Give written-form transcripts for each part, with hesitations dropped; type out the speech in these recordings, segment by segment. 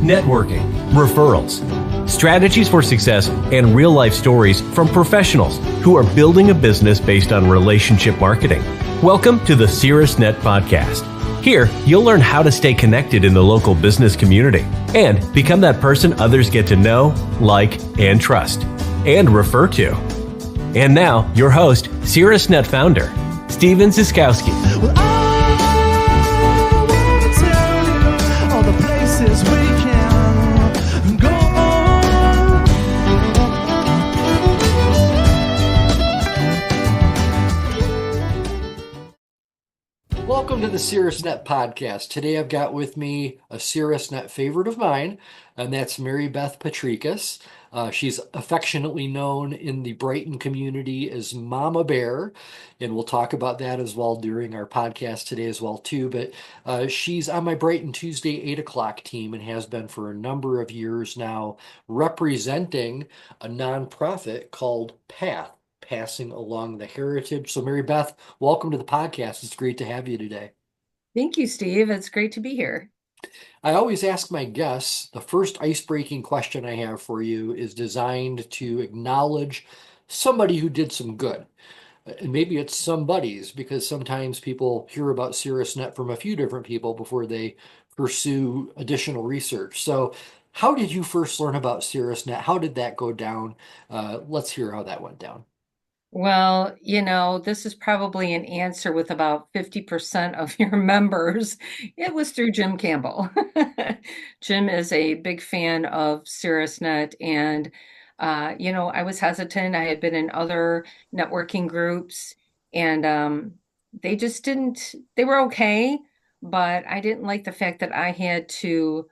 networking, referrals, strategies for success, and real-life stories from professionals who are building a business based on relationship marketing. Welcome to the Caerusnet Podcast. Here, you'll learn how to stay connected in the local business community and become that person others get to know, like, and trust, and refer to. And now, your host, Caerusnet founder, Steve Zyskowski. Well, I wanna tell you all the places we can go. Welcome to the Caerusnet Podcast. Today I've got with me a Caerusnet favorite of mine, and that's MaryBeth Potrykus. She's affectionately known in the Brighton community as MamaBear, and we'll talk about that as well during our podcast today as well too. But she's on my Brighton Tuesday 8 o'clock team and has been for a number of years now, representing a nonprofit called PATH, Passing Along the Heritage. So MaryBeth, welcome to the podcast. It's great to have you today. Thank you, Steve. It's great to be here. I always ask my guests, the first ice-breaking question I have for you is designed to acknowledge somebody who did some good. And maybe it's somebody's, because sometimes people hear about Caerusnet from a few different people before they pursue additional research. So how did you first learn about Caerusnet? How did that go down? Let's hear how that went down. Well, this is probably an answer with about 50% of your members. It was through Jim Campbell. Jim is a big fan of Caerusnet, and I was hesitant. I had been in other networking groups, and they just didn't, they were okay, but I didn't like the fact that I had to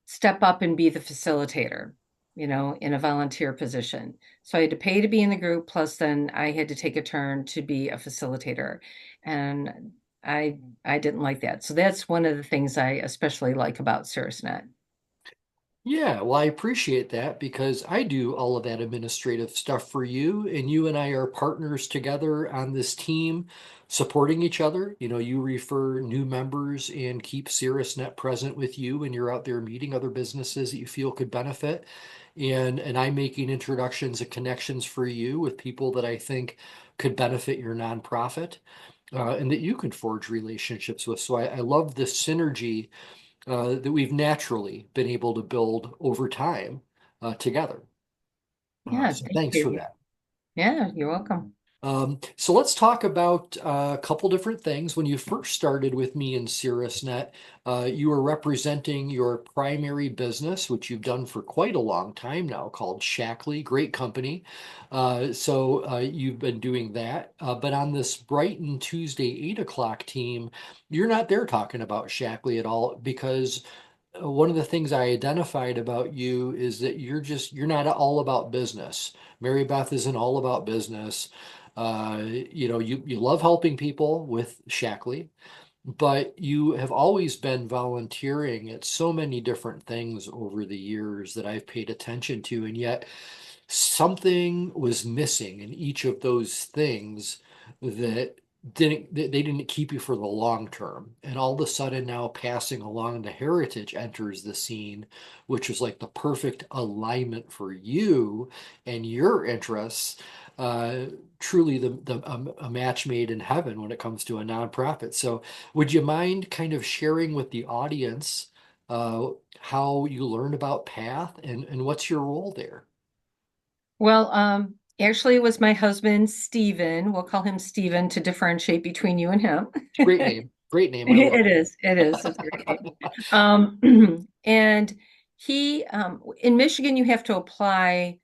step up and be the facilitator, in a volunteer position. So I had to pay to be in the group, plus then I had to take a turn to be a facilitator. And I didn't like that. So that's one of the things I especially like about Caerusnet. Yeah, well, I appreciate that because I do all of that administrative stuff for you, and you and I are partners together on this team, supporting each other. You refer new members and keep Caerusnet present with you when you're out there meeting other businesses that you feel could benefit. And I'm making introductions and connections for you with people that I think could benefit your nonprofit, and that you could forge relationships with. So I love the synergy that we've naturally been able to build over time together. Yeah, So thank thanks for you. that. Yeah, you're welcome. So let's talk about a couple different things. When you first started with me in Caerusnet, you were representing your primary business, which you've done for quite a long time now, called Shackley. Great company. So you've been doing that. But on this Brighton Tuesday 8 o'clock team, you're not there talking about Shackley at all, because one of the things I identified about you is that you're not all about business. MaryBeth isn't all about business. You love helping people with Shackley, but you have always been volunteering at so many different things over the years that I've paid attention to, and yet something was missing in each of those things that they didn't keep you for the long term. And all of a sudden now Passing Along the Heritage enters the scene, which is like the perfect alignment for you and your interests. Truly a match made in heaven when it comes to a nonprofit. So would you mind kind of sharing with the audience how you learned about PATH and what's your role there? Well, actually, it was my husband, Steven. We'll call him Steven to differentiate between you and him. Great name. Great name. I love It it. is. It is. It's a great name. And he, in Michigan, you have to apply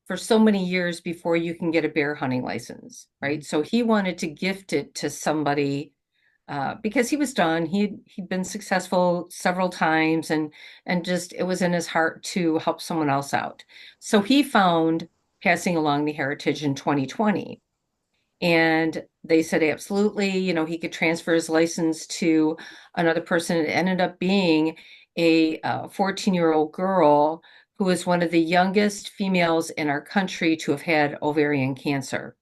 for so many years before you can get a bear hunting license, right? So he wanted to gift it to somebody because he was done. He'd been successful several times, and just it was in his heart to help someone else out. So he found Passing Along the Heritage in 2020. And they said absolutely, he could transfer his license to another person. It ended up being a 14-year-old girl who is one of the youngest females in our country to have had ovarian cancer.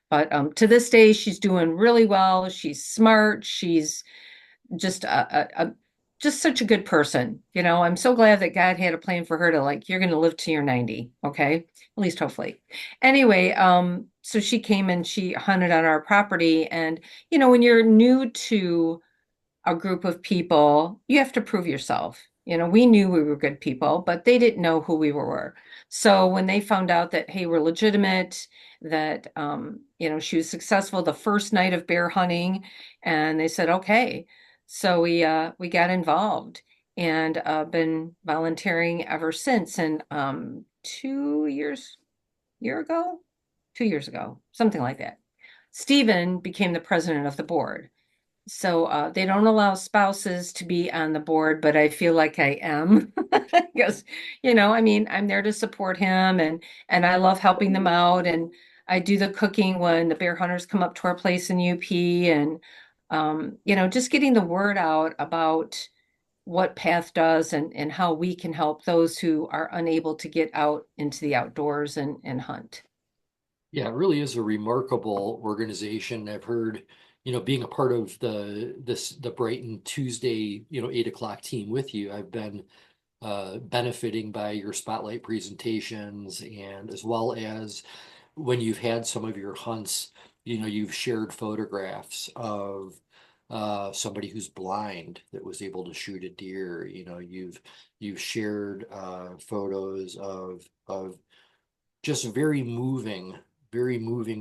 But to this day, she's doing really well. She's smart. She's just just such a good person. I'm so glad that God had a plan for her to like, you're going to live to your 90. Okay. At least hopefully. Anyway, so she came and she hunted on our property. And, when you're new to a group of people, you have to prove yourself. We knew we were good people, but they didn't know who we were. So when they found out that, hey, we're legitimate, that, she was successful the first night of bear hunting, and they said, okay. So we got involved and been volunteering ever since. And 2 years, year ago, 2 years ago, something like that, Stephen became the president of the board. So they don't allow spouses to be on the board, but I feel like I am because, I mean, I'm there to support him and I love helping them out. And I do the cooking when the bear hunters come up to our place in UP and, just getting the word out about what Path does and how we can help those who are unable to get out into the outdoors and hunt. Yeah, it really is a remarkable organization. I've heard, being a part of the Brighton Tuesday, 8 o'clock team with you, I've been benefiting by your spotlight presentations, and as well as when you've had some of your hunts, you've shared photographs of somebody who's blind that was able to shoot a deer. You've shared photos of just very moving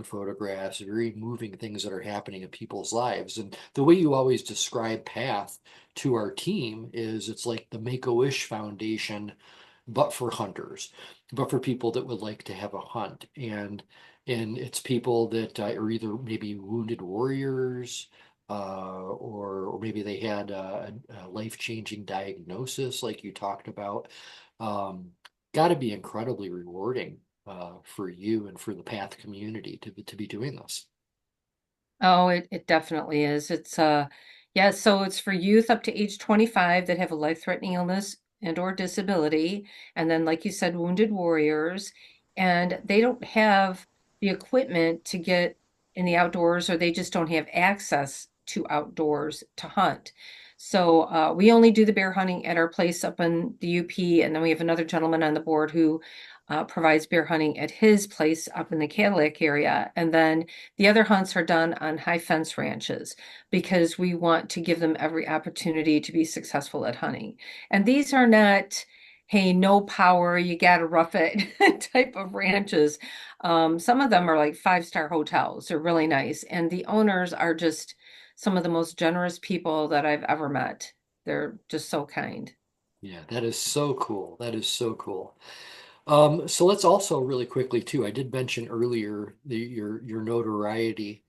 photographs, very moving things that are happening in people's lives. And the way you always describe Path to our team is it's like the Make-A-Wish Foundation, but for hunters, but for people that would like to have a hunt. And it's people that are either maybe wounded warriors, or maybe they had a life-changing diagnosis like you talked about. Um, Got to be incredibly rewarding for you and for the Path community to be doing this. Oh, it definitely is. It's yeah, so it's for youth up to age 25 that have a life-threatening illness and or disability, and then like you said, wounded warriors, and they don't have the equipment to get in the outdoors or they just don't have access to outdoors to hunt. So we only do the bear hunting at our place up in the UP, and then we have another gentleman on the board who provides bear hunting at his place up in the Cadillac area. And then the other hunts are done on high fence ranches because we want to give them every opportunity to be successful at hunting. And these are not, hey, no power, you got to rough it type of ranches. Some of them are like five-star hotels. They're really nice. And the owners are just some of the most generous people that I've ever met. They're just so kind. Yeah, that is so cool. That is so cool. So let's also really quickly too, I did mention earlier your notoriety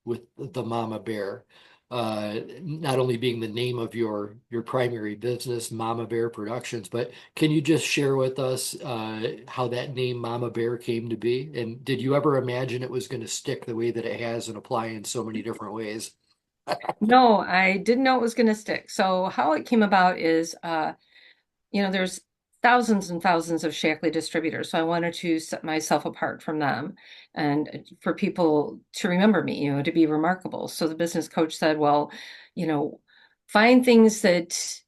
with the Mama Bear, not only being the name of your primary business, Mama Bear Productions, but can you just share with us how that name Mama Bear came to be? And did you ever imagine it was going to stick the way that it has and apply in so many different ways? No, I didn't know it was going to stick. So how it came about is there's thousands and thousands of Shackley distributors. So I wanted to set myself apart from them and for people to remember me, to be remarkable. So the business coach said, well, you know, find things that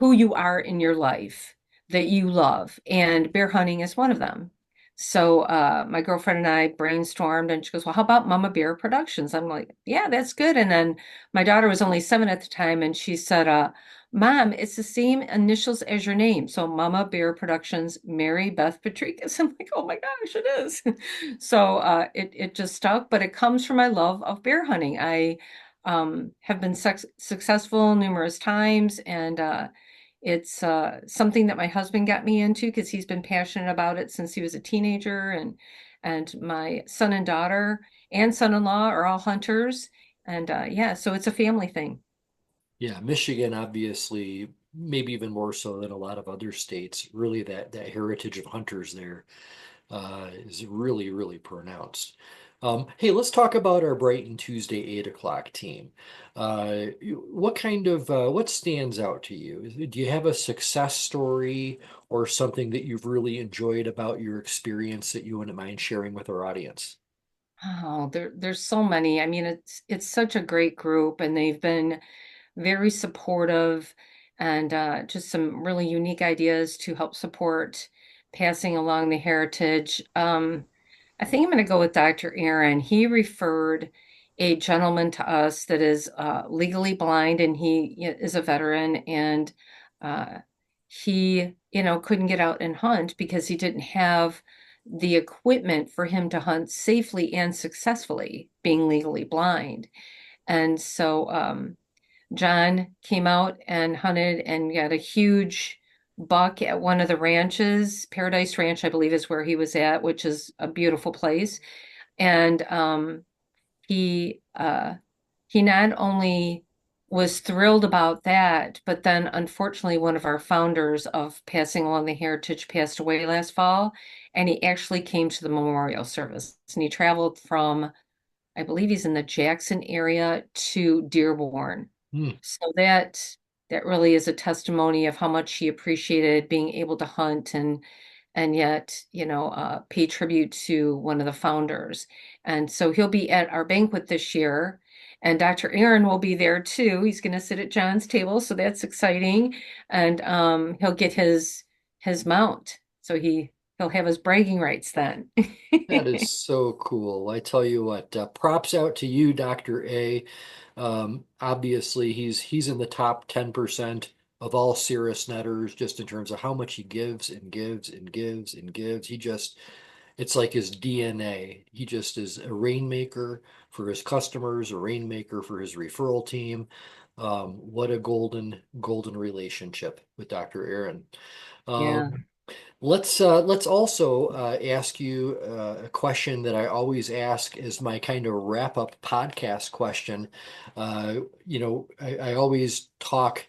who you are in your life that you love. And bear hunting is one of them. So my girlfriend and I brainstormed and she goes, well, how about Mama Bear Productions? I'm like, yeah, that's good. And then my daughter was only 7 at the time and she said, Mom, it's the same initials as your name. So Mama Bear Productions, MaryBeth Potrykus. I'm like, oh my gosh, it is. So it just stuck, but it comes from my love of bear hunting. I have been successful numerous times and it's something that my husband got me into because he's been passionate about it since he was a teenager, and my son and daughter and son-in-law are all hunters, and yeah, so it's a family thing. Yeah, Michigan, obviously, maybe even more so than a lot of other states, really that heritage of hunters there is really, really pronounced. Hey, let's talk about our Brighton Tuesday 8 o'clock team. What kind of what stands out to you? Do you have a success story or something that you've really enjoyed about your experience that you wouldn't mind sharing with our audience? Oh, there's so many. I mean, it's such a great group, and they've been very supportive. and just some really unique ideas to help support passing along the heritage. I think I'm going to go with Dr. Aaron. He referred a gentleman to us that is legally blind, and he is a veteran, and uh, he, couldn't get out and hunt because he didn't have the equipment for him to hunt safely and successfully, being legally blind. And so John came out and hunted and got a huge buck at one of the ranches. Paradise Ranch, I believe, is where he was at, which is a beautiful place. And he he not only was thrilled about that, but then unfortunately one of our founders of Passing Along the Heritage passed away last fall, and he actually came to the memorial service. And he traveled from, I believe he's in the Jackson area, to Dearborn. Hmm. So that really is a testimony of how much he appreciated being able to hunt and yet, pay tribute to one of the founders. And so he'll be at our banquet this year, and Dr. Aaron will be there too. He's going to sit at John's table, so that's exciting. And he'll get his mount, so he'll have his bragging rights then. That is so cool. I tell you what, props out to you, Dr. A. Obviously, he's in the top 10% of all Cirrus netters, just in terms of how much he gives and gives and gives and gives. It's like his DNA. He just is a rainmaker for his customers, a rainmaker for his referral team. What a golden relationship with Dr. Aaron. Yeah. Let's also ask you a question that I always ask as my kind of wrap up podcast question. I always talk.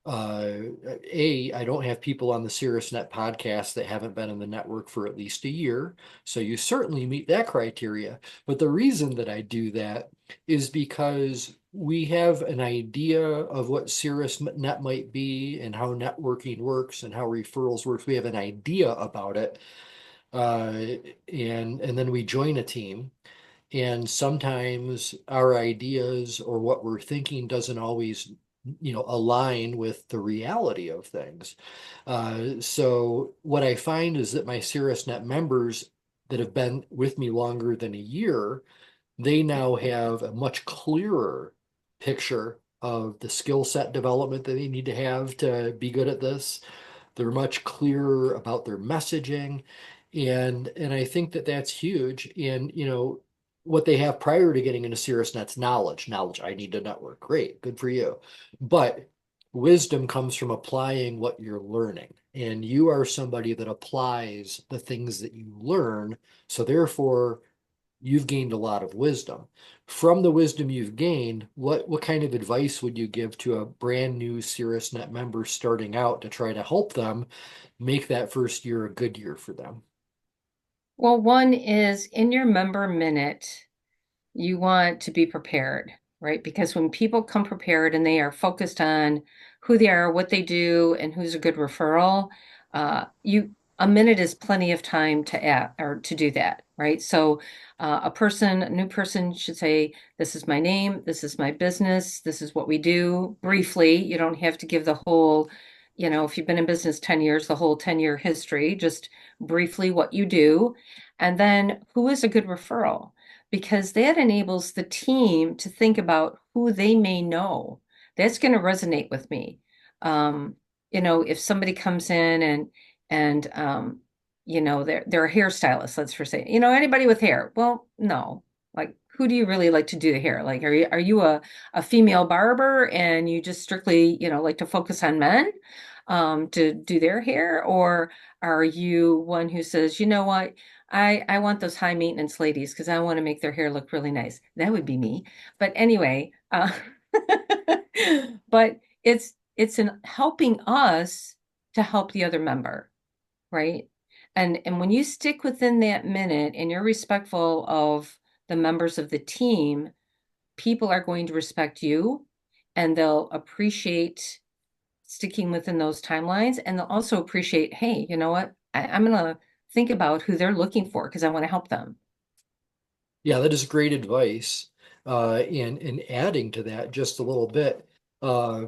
I don't have people on the CirrusNet podcast that haven't been in the network for at least a year, so you certainly meet that criteria. But the reason that I do that is because we have an idea of what CirrusNet might be and how networking works and how referrals works. We have an idea about it, uh, and then we join a team. And sometimes our ideas or what we're thinking doesn't always, align with the reality of things. So what I find is that my CirrusNet members that have been with me longer than a year, they now have a much clearer picture of the skill set development that they need to have to be good at this. They're much clearer about their messaging, and I think that that's huge. And what they have prior to getting into CirrusNet's knowledge. Knowledge, I need to network. Great, good for you. But wisdom comes from applying what you're learning. And you are somebody that applies the things that you learn. So therefore, you've gained a lot of wisdom. From the wisdom you've gained, what kind of advice would you give to a brand new CirrusNet member starting out to try to help them make that first year a good year for them? Well, one is in your member minute, you want to be prepared, right? Because when people come prepared and they are focused on who they are, what they do, and who's a good referral, you a minute is plenty of time to add or to do that, right? So a new person should say, "This is my name, this is my business, this is what we do." Briefly, you don't have to give the whole, if you've been in business 10 years, the whole 10-year history, just briefly what you do. And then who is a good referral? Because that enables the team to think about who they may know. That's going to resonate with me. If somebody comes in and they're a hairstylist, let's for say, anybody with hair. Well, no. Like, who do you really like to do the hair? Like, are you a female barber and you just strictly, like to focus on men to do their hair? Or are you one who says, you know what? I want those high maintenance ladies because I want to make their hair look really nice. That would be me. But anyway, but it's in helping us to help the other member, right? And when you stick within that minute and you're respectful of the members of the team, people are going to respect you and they'll appreciate sticking within those timelines, and they'll also appreciate, hey, you know what? I'm gonna think about who they're looking for because I want to help them. Yeah, that is great advice. And adding to that just a little bit, uh,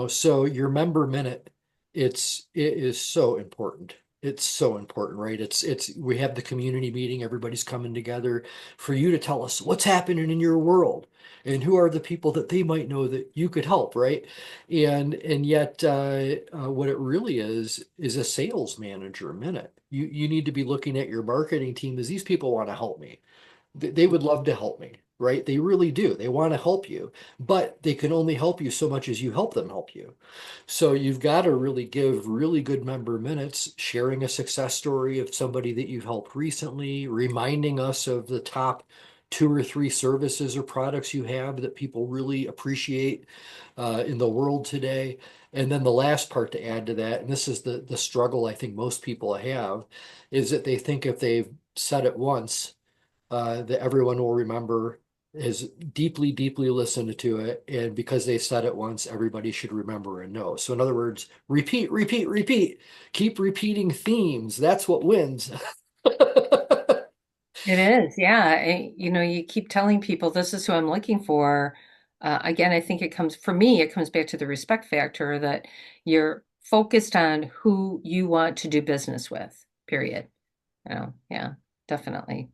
So your member minute, it is so important. It's so important, right? We have the community meeting, everybody's coming together for you to tell us what's happening in your world and who are the people that they might know that you could help, right? And yet what it really is a sales manager minute. You need to be looking at your marketing team as these people want to help me. They would love to help me, right? They really do. They want to help you, but they can only help you so much as you help them help you. So you've got to really give really good member minutes, sharing a success story of somebody that you've helped recently, reminding us of the top 2 or 3 services or products you have that people really appreciate in the world today. And then the last part to add to that, and this is the struggle I think most people have, is that they think if they've said it once, that everyone will remember, is deeply, deeply listened to it. And because they said it once, everybody should remember and know. So in other words, repeat, repeat, repeat, keep repeating themes. That's what wins. It is, yeah. You keep telling people this is who I'm looking for. Again, I think for me, it comes back to the respect factor that you're focused on who you want to do business with, period. Yeah, definitely.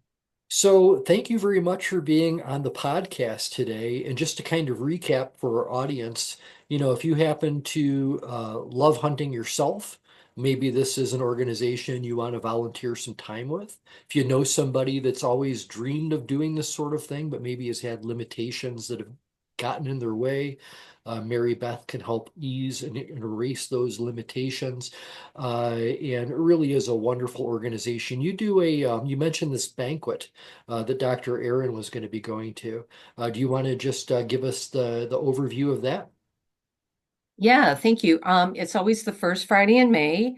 So thank you very much for being on the podcast today. And just to kind of recap for our audience, if you happen to love hunting yourself, maybe this is an organization you want to volunteer some time with. If you know somebody that's always dreamed of doing this sort of thing, but maybe has had limitations that have gotten in their way, MaryBeth can help ease and erase those limitations. And it really is a wonderful organization. You mentioned this banquet that Dr. Aaron was going to be going to. Do you want to just give us the overview of that? Yeah, thank you. It's always the first Friday in May,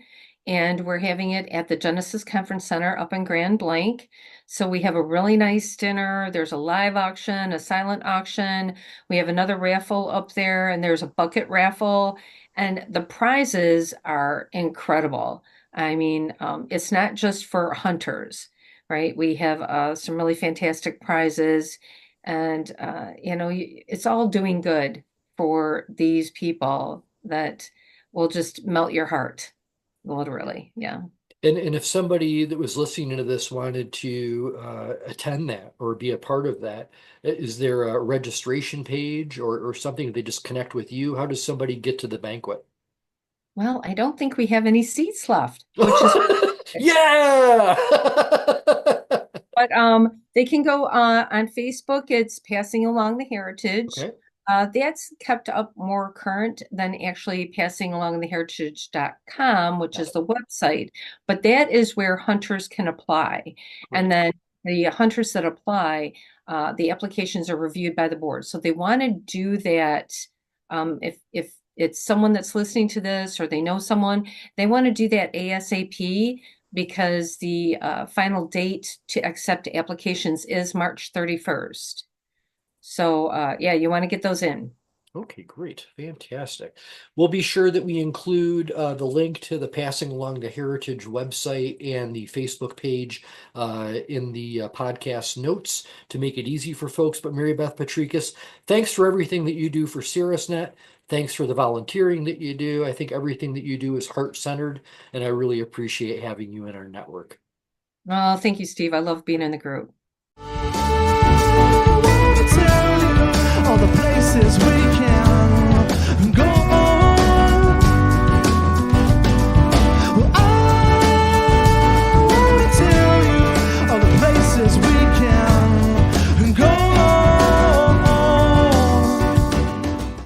and we're having it at the Genesis Conference Center up in Grand Blanc. So we have a really nice dinner. There's a live auction, a silent auction. We have another raffle up there, and there's a bucket raffle, and the prizes are incredible. I mean, it's not just for hunters, right? We have some really fantastic prizes, and it's all doing good for these people that will just melt your heart, literally. Yeah. And if somebody that was listening to this wanted to attend that or be a part of that, is there a registration page or something they just connect with you? How does somebody get to the banquet? Well, I don't think we have any seats left, which is Yeah. but they can go on Facebook. It's Passing Along the Heritage. Okay. That's kept up more current than actually passingalongtheheritage.com, which Got is it. the website. But that is where hunters can apply. And Great. then the hunters that apply, the applications are reviewed by the board. So they want to do that. If it's someone that's listening to this or they know someone, they want to do that ASAP because the final date to accept applications is March 31st. So yeah, you want to get those in. Okay, great. Fantastic. We'll be sure that we include the link to the Passing Along the Heritage website and the Facebook page in the podcast notes to make it easy for folks. But MaryBeth Potrykus, thanks for everything that you do for CRTS. Thanks for the volunteering that you do. I think everything that you do is heart-centered, and I really appreciate having you in our network. Oh, thank you, Steve. I love being in the group. All the places we can